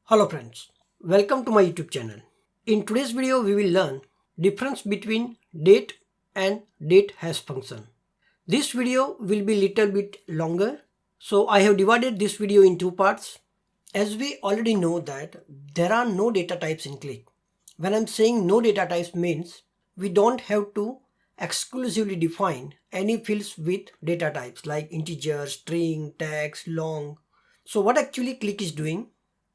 Hello friends, welcome to my YouTube channel. In today's video we will learn difference between date and date hash function. This video will be little bit longer, so I have divided this video in two parts. As we already know that there are no data types in Qlik. When I'm saying no data types means we don't have to exclusively define any fields with data types like integer, string, text, long. So what actually Qlik is doing?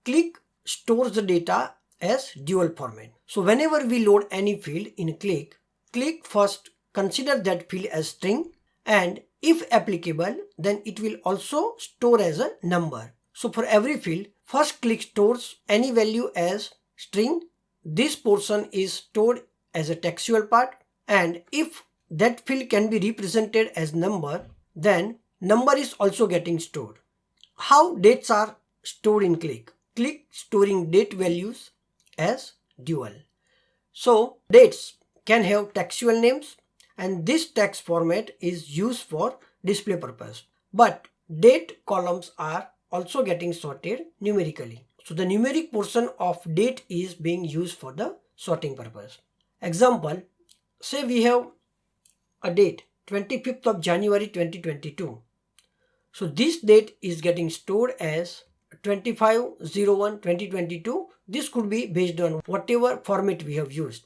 Qlik stores the data as dual format. So whenever we load any field in Qlik, Qlik first consider that field as string, and if applicable then it will also store as a number. So for every field, first Qlik stores any value as string. This portion is stored as a textual part, and if that field can be represented as number, then number is also getting stored. How dates are stored in Qlik? Qlik storing date values as dual. So dates can have textual names, and this text format is used for display purpose. But date columns are also getting sorted numerically. So the numeric portion of date is being used for the sorting purpose. Example, say we have a date 25th of January 2022. So this date is getting stored as 25/01/2022. This could be based on whatever format we have used.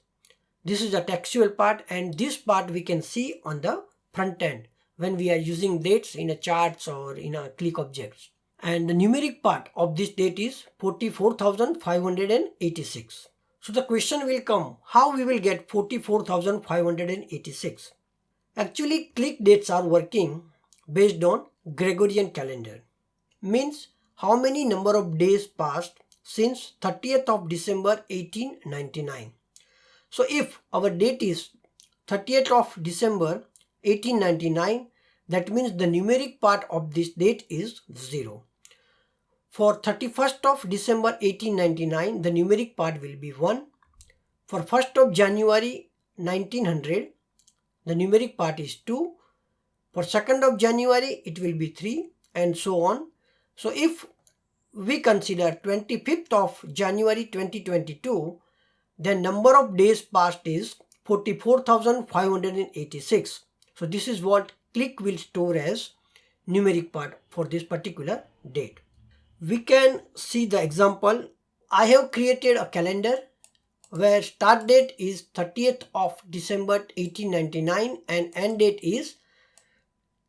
This is the textual part, and this part we can see on the front end when we are using dates in a charts or in a Qlik objects. And the numeric part of this date is 44,586. So the question will come, how we will get 44,586? Actually, Qlik dates are working based on Gregorian calendar. Means how many number of days passed since 30th of December 1899. So if our date is 30th of December 1899, that means the numeric part of this date is 0. For 31st of December 1899, the numeric part will be 1. For 1st of January 1900, the numeric part is 2. For 2nd of January, it will be 3, and so on. So if we consider 25th of January 2022, then number of days passed is 44,586. So this is what Qlik will store as numeric part for this particular date. We can see the example. I have created a calendar where start date is 30th of December 1899 and end date is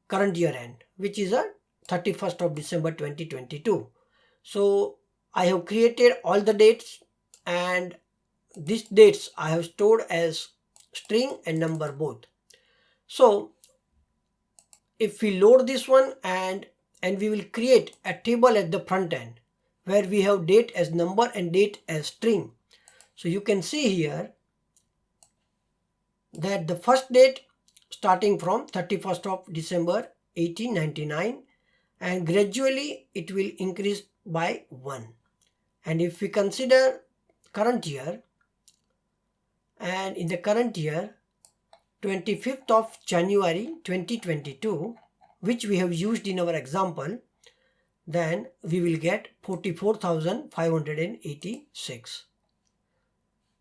current year end, which is a 31st of December 2022. So I have created all the dates, and these dates I have stored as string and number both. So if we load this one and we will create a table at the front end where we have date as number and date as string. So you can see here that the first date starting from 31st of December 1899, and gradually it will increase by 1. And if we consider current year, and in the current year 25th of January 2022, which we have used in our example, then we will get 44,586.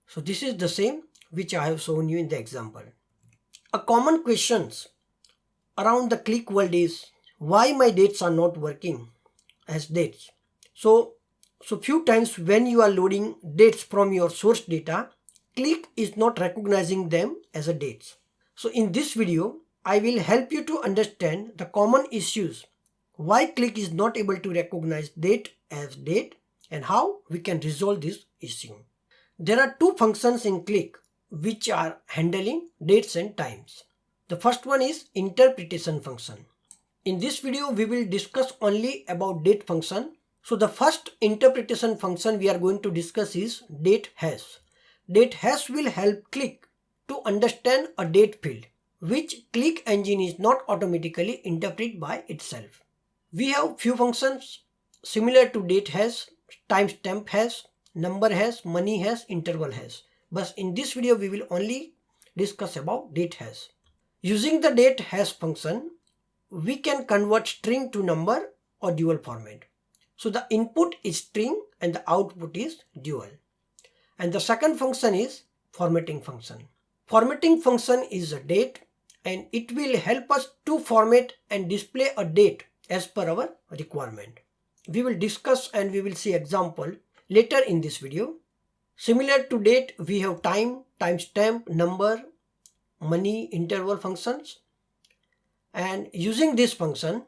So this is the same which I have shown you in the example. A common questions around the Qlik world is why my dates are not working as dates. So few times when you are loading dates from your source data, Qlik is not recognizing them as a dates. So in this video, I will help you to understand the common issues why Qlik is not able to recognize date as date and how we can resolve this issue. There are two functions in Qlik which are handling dates and times. The first one is interpretation function. In this video, we will discuss only about date function. So the first interpretation function we are going to discuss is date hash. Date hash will help Qlik to understand a date field, which Qlik engine is not automatically interpret by itself. We have few functions similar to date hash, timestamp hash, number hash, money hash, interval hash. But in this video, we will only discuss about date hash. Using the date hash function, we can convert string to number or dual format. So the input is string and the output is dual. And the second function is formatting function. Formatting function is a date, and it will help us to format and display a date as per our requirement. We will discuss and we will see example later in this video. Similar to date, we have time, timestamp, number, money, interval functions. And using this function,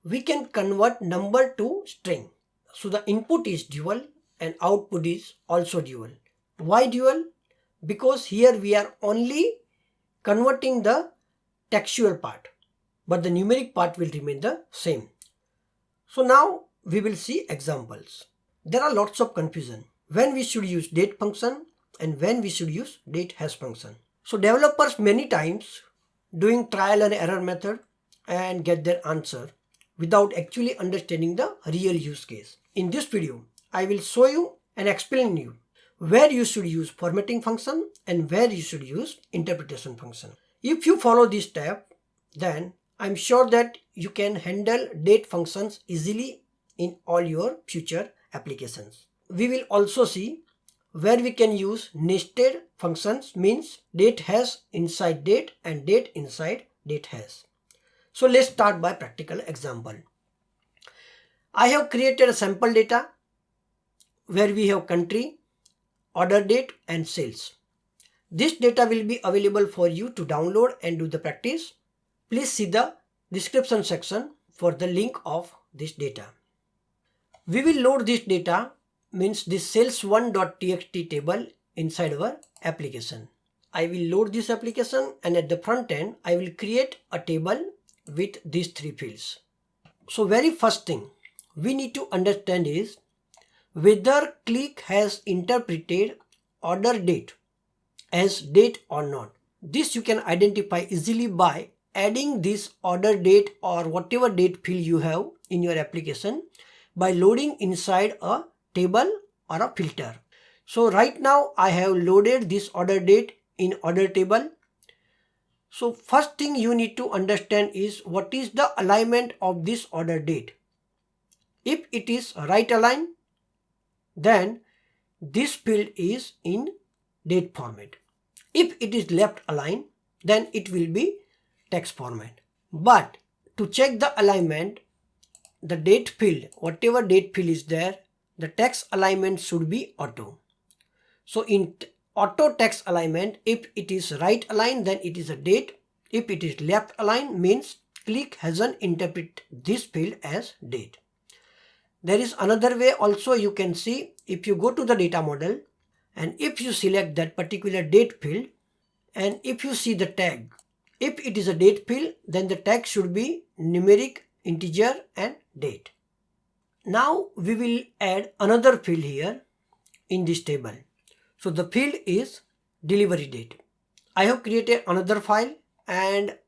we can convert number to string. So the input is dual and output is also dual. Why dual? Because here we are only converting the textual part, but the numeric part will remain the same. So now we will see examples. There are lots of confusion when we should use date function and when we should use date hash function. So developers many times doing trial and error method and get their answer without actually understanding the real use case. In this video, I will show you and explain you where you should use formatting function and where you should use interpretation function. If you follow this step, then I'm sure that you can handle date functions easily in all your future applications. We will also see where we can use nested functions, means date hash inside date and date inside date hash. So let's start by practical example. I have created a sample data where we have country, order date and sales. This data will be available for you to download and do the practice. Please see the description section for the link of this data. We will load this data, means this sales1.txt table inside our application. I will load this application and at the front end I will create a table with these three fields. So very first thing we need to understand is whether Qlik has interpreted order date as date or not. This you can identify easily by adding this order date or whatever date field you have in your application by loading inside a table or a filter. So right now I have loaded this order date in order table. So first thing you need to understand is what is the alignment of this order date. If it is right aligned, then this field is in date format. If it is left aligned, then it will be text format. But to check the alignment, the date field, whatever date field is there, the text alignment should be auto. So in auto text alignment, if it is right aligned, then it is a date. If it is left aligned, means Qlik hasn't interpreted this field as date. There is another way also you can see. If you go to the data model and if you select that particular date field and if you see the tag, if it is a date field, then the tag should be numeric, integer and date. Now we will add another field here in this table. So the field is delivery date. I have created another file and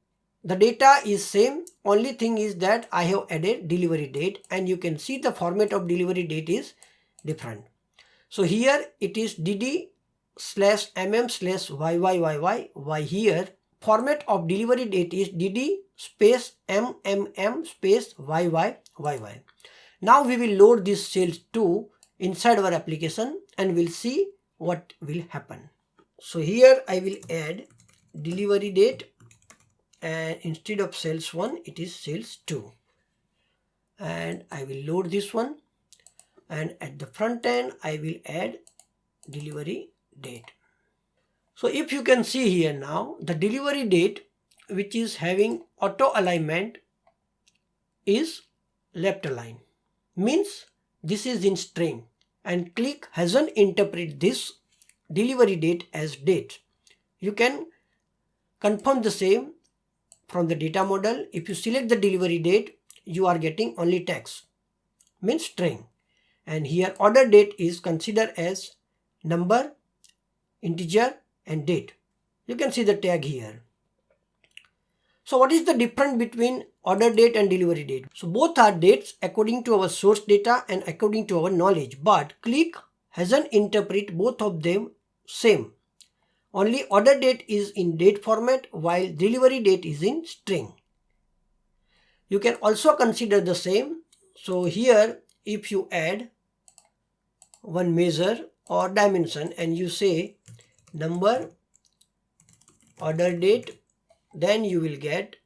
the data is same. Only thing is that I have added delivery date and you can see the format of delivery date is different. So here it is dd/mm/yyyy. Why here format of delivery date is dd space mmm space yyyy. Now we will load this sales 2 inside our application and we'll see what will happen. So here I will add delivery date and instead of sales 1 it is sales 2 and I will load this one and at the front end I will add delivery date. So if you can see here now, the delivery date which is having auto alignment is left aligned, means this is in string and Qlik hasn't interpreted this delivery date as date. You can confirm the same from the data model. If you select the delivery date, you are getting only text, means string, and here order date is considered as number, integer and date. You can see the tag here. So what is the difference between order date and delivery date? So both are dates according to our source data and according to our knowledge, but Qlik hasn't interpreted both of them same. Only order date is in date format while delivery date is in string. You can also consider the same. So here if you add one measure or dimension and you say number order date, then you will get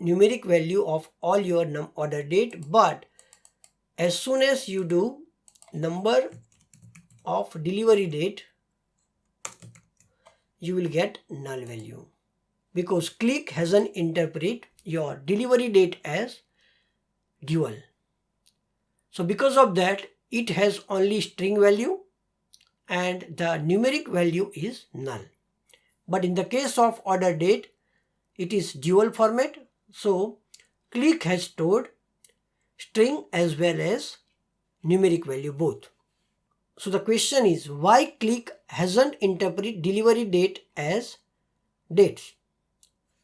numeric value of all your order date. But as soon as you do number of delivery date, you will get null value, because Qlik hasn't interpret your delivery date as dual. So because of that, it has only string value and the numeric value is null. But in the case of order date, it is dual format. So Qlik has stored string as well as numeric value both. So the question is, why Qlik hasn't interpreted delivery date as dates?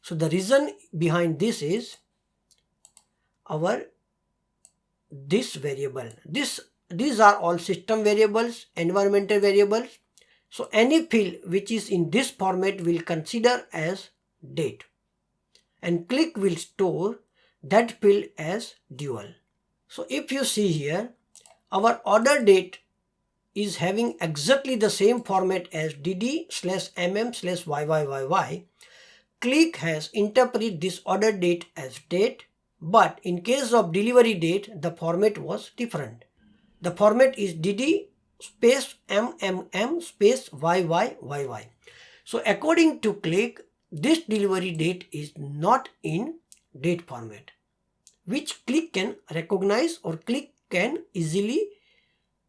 So the reason behind this is this variable. These are all system variables, environmental variables. So any field which is in this format will consider as date, and Qlik will store that field as dual. So if you see here, our order date is having exactly the same format as dd/mm/yyyy. Qlik has interpreted this order date as date, but in case of delivery date, the format was different. The format is dd space mmm space yyyy. So according to Qlik, this delivery date is not in date format, which Qlik can recognize or Qlik can easily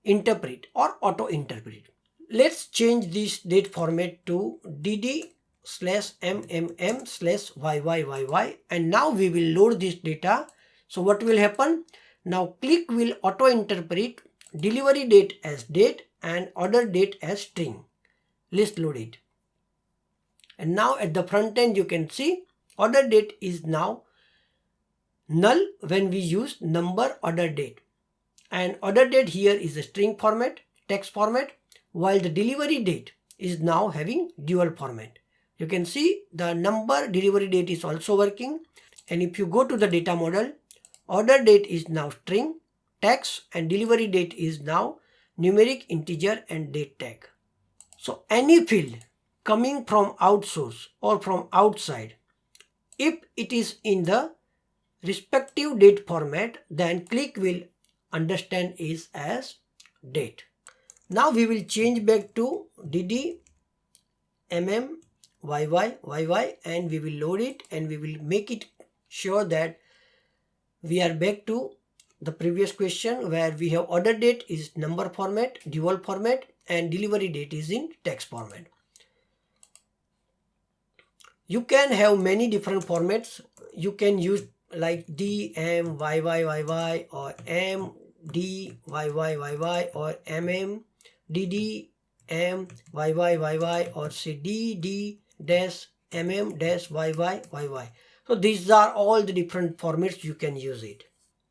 interpret or auto-interpret. Let's change this date format to dd/mmm/yyyy, and now we will load this data. So what will happen? Now Qlik will auto-interpret delivery date as date and order date as string. Let's load it. And now at the front end you can see order date is now null when we use number order date. And order date here is a string format, text format, while the delivery date is now having dual format. You can see the number delivery date is also working. And if you go to the data model, order date is now string, text, and delivery date is now numeric, integer, and date tag. So any field coming from outsource or from outside, if it is in the respective date format, then Qlik will understand is as date. Now we will change back to dd yy and we will load it, and we will make it sure that we are back to the previous question where we have order date is number format, dual format, and delivery date is in text format. You can have many different formats. You can use like D, M, YY, or M, D, YY, or MM, DD, M, YY, or say DD dash MM dash YY. So these are all the different formats you can use it.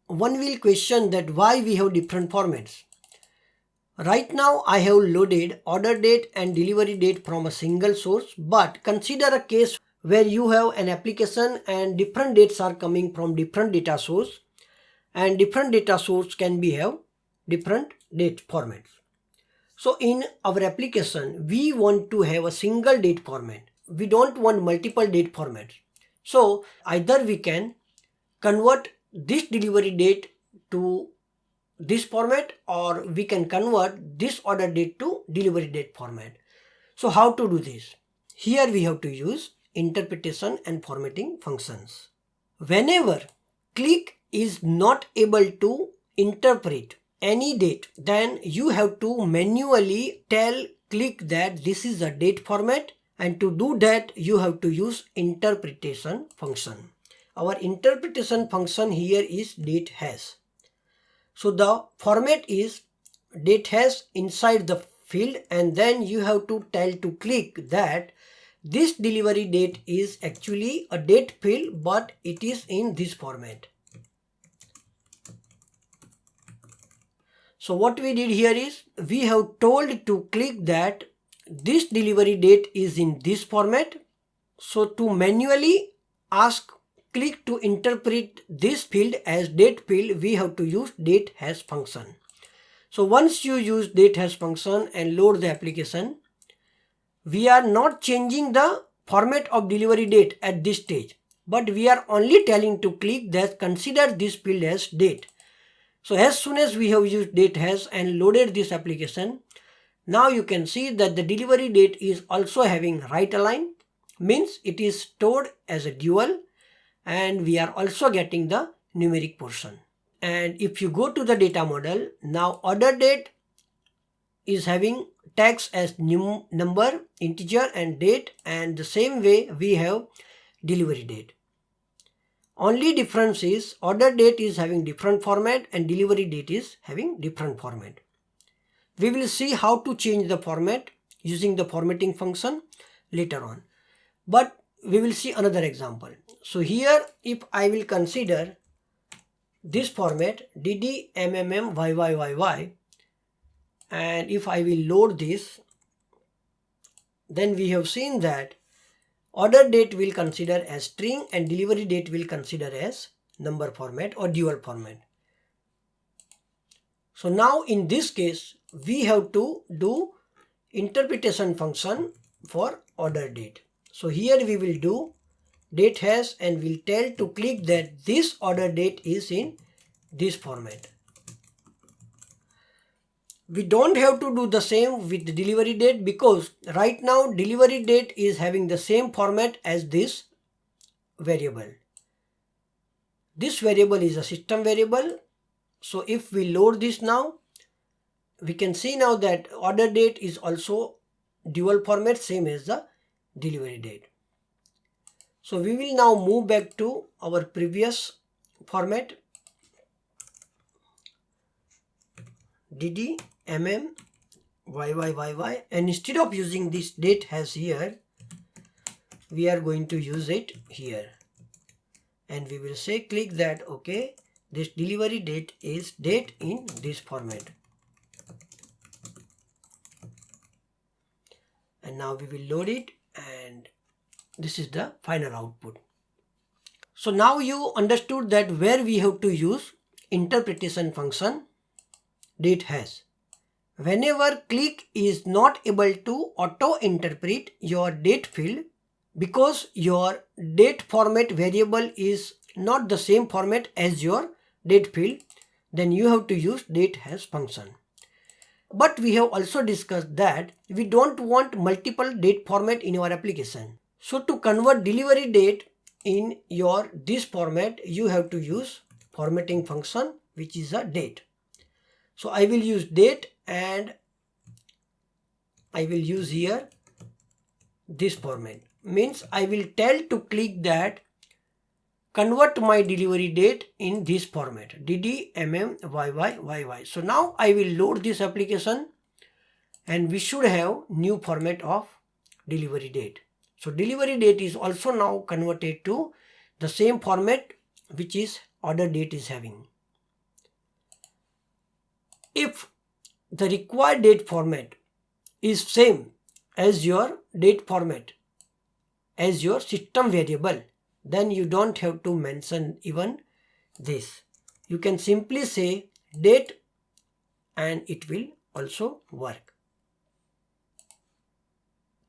One will question that why we have different formats. Right now I have loaded order date and delivery date from a single source, but consider a case where you have an application and different dates are coming from different data source, and different data source can be have different date formats. So in our application, we want to have a single date format. We don't want multiple date formats. So either we can convert this delivery date to this format, or we can convert this order date to delivery date format. So how to do this? Here we have to use interpretation and formatting functions. Whenever Qlik is not able to interpret any date, then you have to manually tell Qlik that this is a date format, and to do that you have to use interpretation function. Our interpretation function here is date hash. So the format is date hash inside the field, and then you have to tell to Qlik that this delivery date is actually a date field, but it is in this format. So what we did here is we have told to Qlik that this delivery date is in this format. So to manually ask Qlik to interpret this field as date field, we have to use date hash function. So once you use date hash function and load the application, we are not changing the format of delivery date at this stage, but we are only telling to Qlik that consider this field as date. So as soon as we have used date hash and loaded this application, now you can see that the delivery date is also having right align, means it is stored as a dual, and we are also getting the numeric portion. And if you go to the data model, now order date is having tags as number, integer and date, and the same way we have delivery date. Only difference is order date is having different format and delivery date is having different format. We will see how to change the format using the formatting function later on. But we will see another example. So here if I will consider this format ddmmmyyyy, and if I will load this, then we have seen that order date will consider as string and delivery date will consider as number format or dual format. So now in this case we have to do interpretation function for order date. So here we will do date hash and we'll tell to Qlik that this order date is in this format. We don't have to do the same with the delivery date because right now delivery date is having the same format as this variable. This variable is a system variable. So if we load this now, we can see now that order date is also dual format, same as the delivery date. So we will now move back to our previous format ddmmmyyyy, and instead of using this date hash here, we are going to use it here, and we will say Qlik that okay, this delivery date is date in this format. And now we will load it, and this is the final output. So now you understood that where we have to use interpretation function date hash. Whenever Qlik is not able to auto interpret your date field because your date format variable is not the same format as your date field, then you have to use date hash function. But we have also discussed that we don't want multiple date format in our application. So to convert delivery date in your this format, you have to use formatting function, which is a date. So I will use date and I will use here this format. Means I will tell to Qlik that convert my delivery date in this format ddmmmyyyy. So now I will load this application and we should have new format of delivery date. So delivery date is also now converted to the same format which is order date is having. If the required date format is same as your date format as your system variable, then you don't have to mention even this. You can simply say date and it will also work.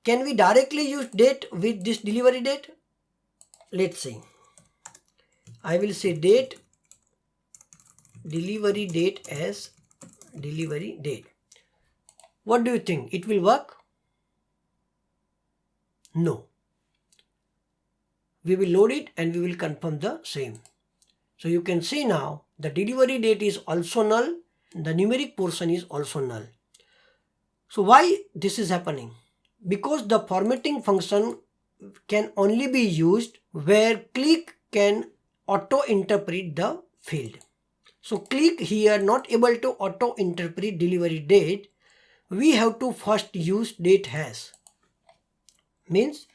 Can we directly use date with this delivery date? Let's see. I will say date delivery date as delivery date. What do you think? It will work? No. We will load it and we will confirm the same. So you can see now the delivery date is also null. The numeric portion is also null. So why this is happening? Because the formatting function can only be used where Qlik can auto interpret the field. So Qlik here not able to auto interpret delivery date. We have to first use date hash. Means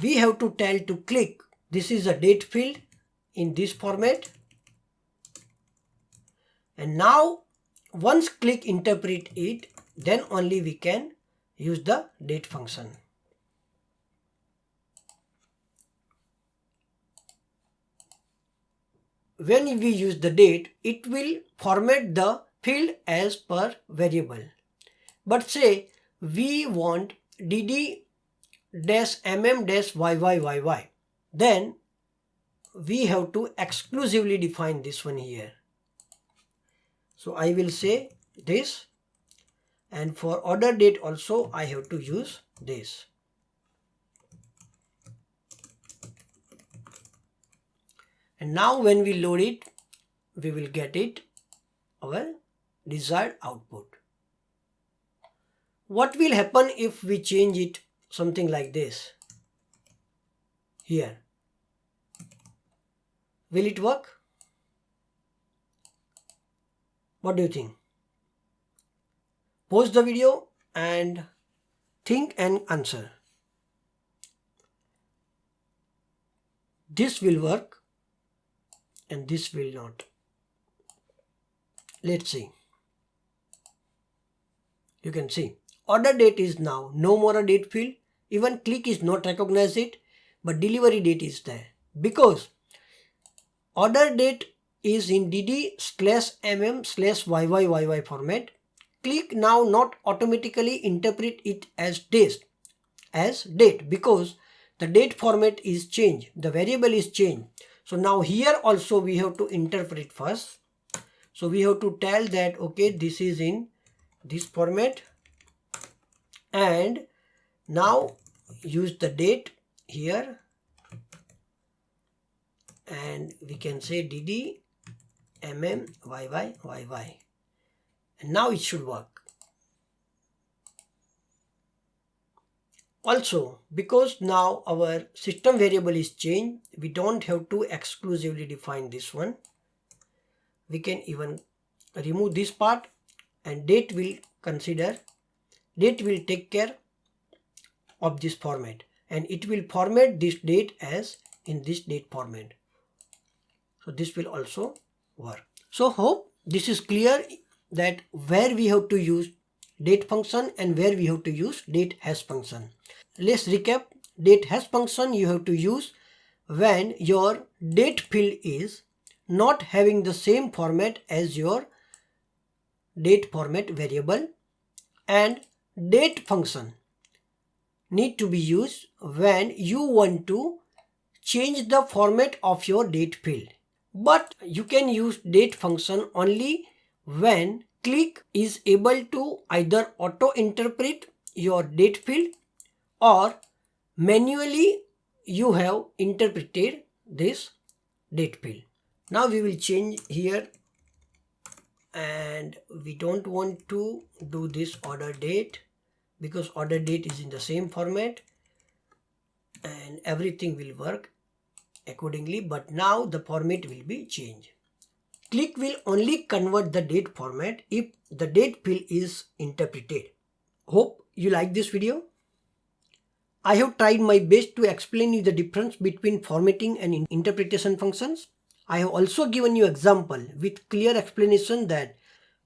we have to tell to Qlik this is a date field in this format, and now once Qlik interpret it, then only we can use the date function. When we use the date, it will format the field as per variable. But say we want dd-mm-yyyy, then we have to exclusively define this one here. So I will say this, and for order date also I have to use this. And now when we load it, we will get it our desired output. What will happen if we change it something like this here? Will it work? What do you think? Pause the video and think and answer. This will work and this will not. Let's see. You can see order date is now no more a date field. Even Qlik is not recognize it, but delivery date is there because order date is in dd/mm/yyyy format. Qlik now not automatically interpret it as date because the date format is changed, the variable is changed. So now here also we have to interpret first. So we have to tell that okay, this is in this format, and now use the date here, and we can say dd-mm-yyyy, and now it should work. Also, because now our system variable is changed, we don't have to exclusively define this one. We can even remove this part, and date will take care of this format, and it will format this date as in this date format. So this will also work. So hope this is clear that where we have to use date function and where we have to use date hash function. Let's recap. Date hash function you have to use when your date field is not having the same format as your date format variable, and date function need to be used when you want to change the format of your date field. But you can use date function only when Qlik is able to either auto interpret your date field or manually you have interpreted this date field. Now we will change here, and we don't want to do this order date because order date is in the same format and everything will work accordingly, but now the format will be changed. Qlik will only convert the date format if the date field is interpreted. Hope you like this video. I have tried my best to explain you the difference between formatting and interpretation functions. I have also given you example with clear explanation that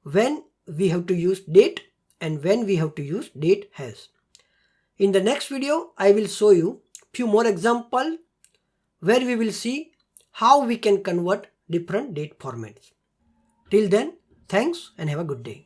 when we have to use date and when we have to use date hash. In the next video, I will show you few more examples where we will see how we can convert different date formats. Till then, thanks and have a good day.